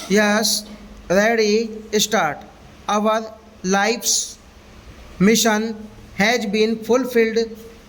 Yes, ready, start. Our life's mission has been fulfilled.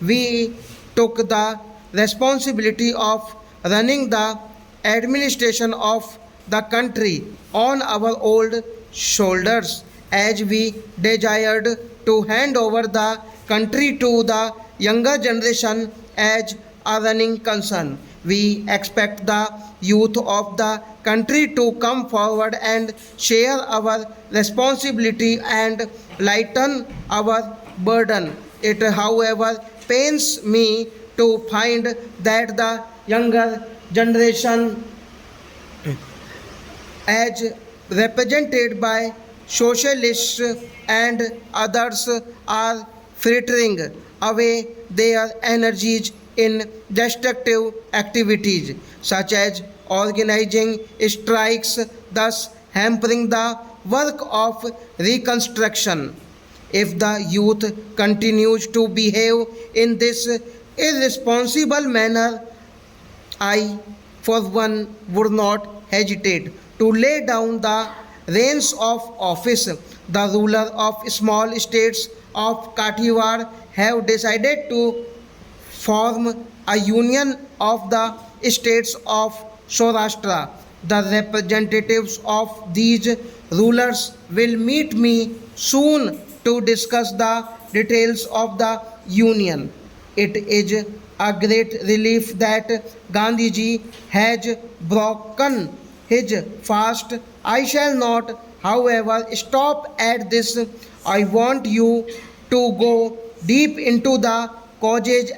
We took the responsibility of running the administration of the country on our old shoulders as we desired to hand over the country to the younger generation as a running concern. We expect the youth of the country to come forward and share our responsibility and lighten our burden. It, however, pains me to find that the younger generation, as represented by socialists and others, are frittering away their energies in destructive activities such as organizing strikes, thus hampering the work of reconstruction. If the youth continues to behave in this irresponsible manner, I, for one, would not hesitate to lay down the reins of office. The ruler of small states of Kathiawar have decided to form a union of the states of Saurashtra. The representatives of these rulers will meet me soon to discuss the details of the union. It is a great relief that Gandhiji has broken his fast. I shall not, however, stop at this. I want you to go deep into the causes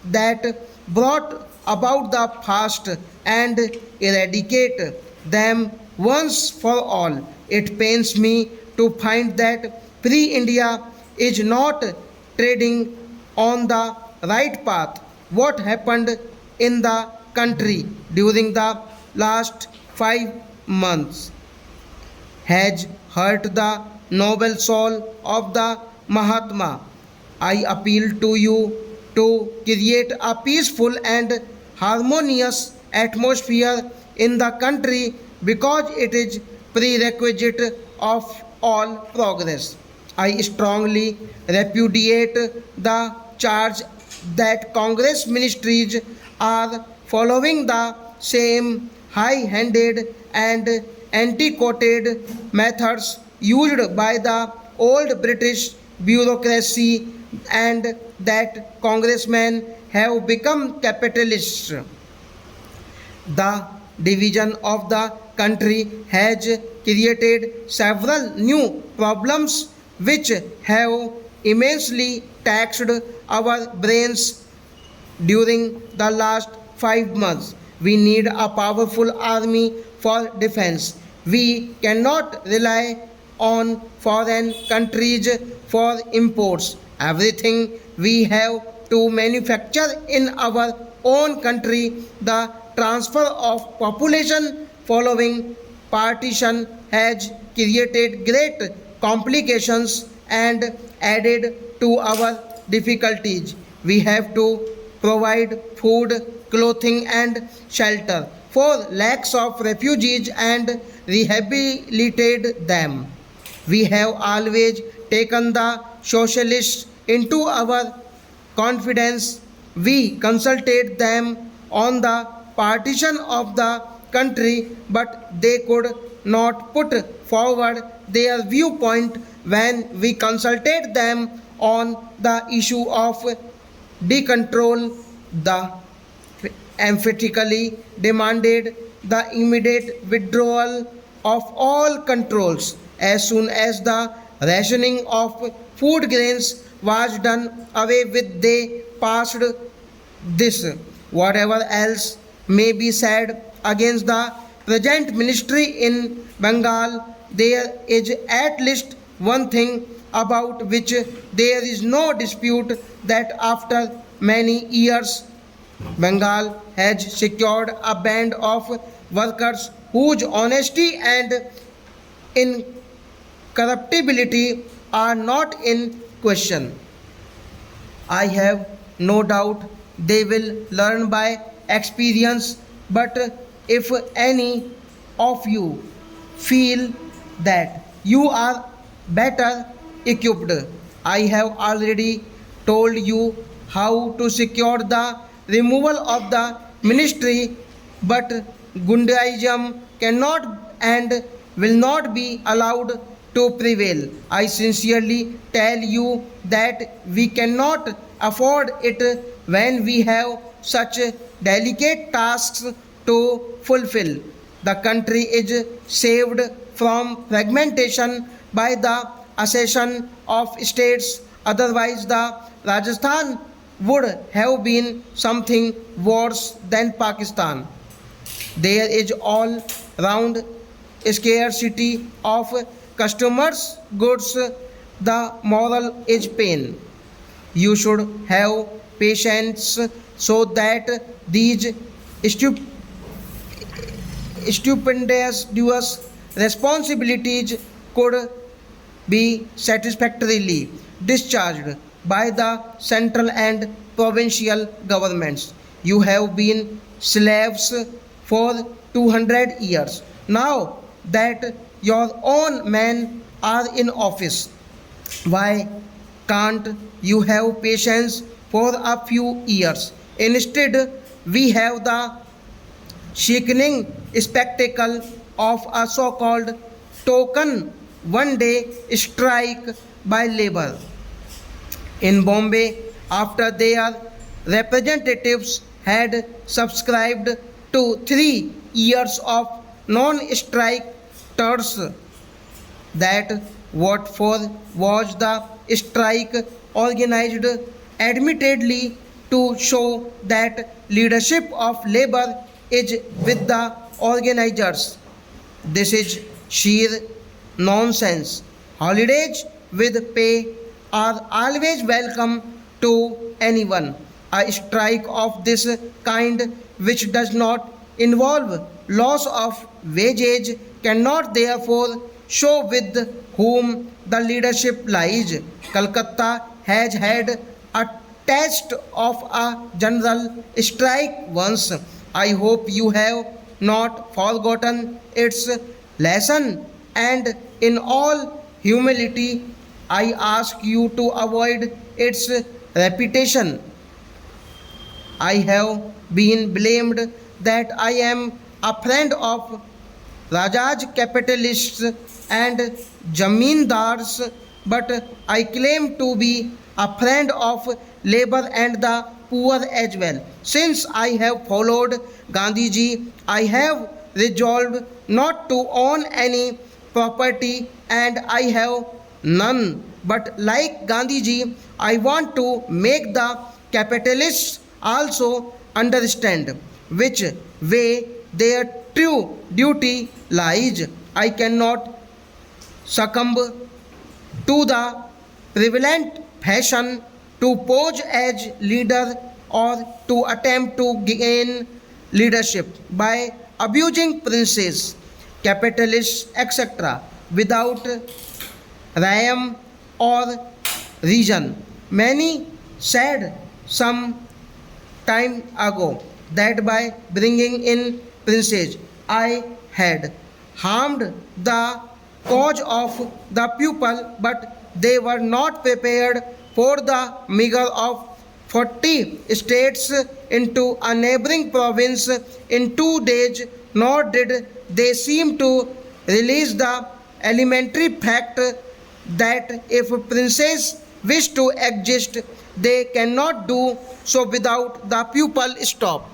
that brought about the fast and eradicate them once for all. It pains me to find that Free India is not treading on the right path. What happened in the country during the last 5 months has hurt the noble soul of the Mahatma. I appeal to you to create a peaceful and harmonious atmosphere in the country because it is prerequisite of all progress. I strongly repudiate the charge that Congress ministries are following the same high-handed and antiquated methods used by the old British bureaucracy and that congressmen have become capitalists. The division of the country has created several new problems which have immensely taxed our brains during the last 5 months. We need a powerful army for defense. We cannot rely on foreign countries for imports. Everything we have to manufacture in our own country. The transfer of population following partition has created great complications and added to our difficulties. We have to provide food, clothing, and shelter for lakhs of refugees and rehabilitate them. We have always taken the socialists into our confidence. We consulted them on the partition of the country, but they could not put forward their viewpoint when we consulted them on the issue of decontrol. The emphatically demanded the immediate withdrawal of all controls as soon as the rationing of food grains was done away with. They passed this. Whatever else may be said against the present ministry in Bengal, there is at least one thing about which there is no dispute, that after many years Bengal has secured a band of workers whose honesty and incorruptibility are not in question. I have no doubt they will learn by experience, but if any of you feel that you are better equipped. I have already told you how to secure the removal of the ministry, but Gundaism cannot and will not be allowed to prevail. I sincerely tell you that we cannot afford it when we have such delicate tasks to fulfill. The country is saved from fragmentation by the accession of states, otherwise, the Rajasthan would have been something worse than Pakistan. There is all round scarcity of customers' goods. The moral is pain. You should have patience so that these stu- stupendous responsibilities could be satisfactorily discharged by the central and provincial governments. You have been slaves for 200 years. Now that your own men are in office, why can't you have patience for a few years? Instead, we have the sickening spectacle of a so called token one day strike by labor. In Bombay, after their representatives had subscribed to 3 years of non strike tours, that what for was the strike organized admittedly to show that leadership of labor is with the organizers. This is sheer nonsense. Holidays with pay are always welcome to anyone. A strike of this kind, which does not involve loss of wages, cannot therefore show with whom the leadership lies. Calcutta has had a taste of a general strike once. I hope you have not forgotten its lesson, and in all humility, I ask you to avoid its repetition. I have been blamed that I am a friend of Rajaj capitalists and Jamindars, but I claim to be a friend of labor and the poor as well. Since I have followed Gandhiji, I have resolved not to own any property and I have none. But like Gandhiji, I want to make the capitalists also understand which way their true duty lies. I cannot succumb to the prevalent fashion to pose as leader or to attempt to gain leadership by abusing princes, capitalists, etc. without rhyme or reason. Many said some time ago that by bringing in princes I had harmed the cause of the people, but they were not prepared for the meagre of 40 states into a neighboring province in 2 days, nor did they seem to realize the elementary fact that if princes wish to exist, they cannot do so without the pupil stop.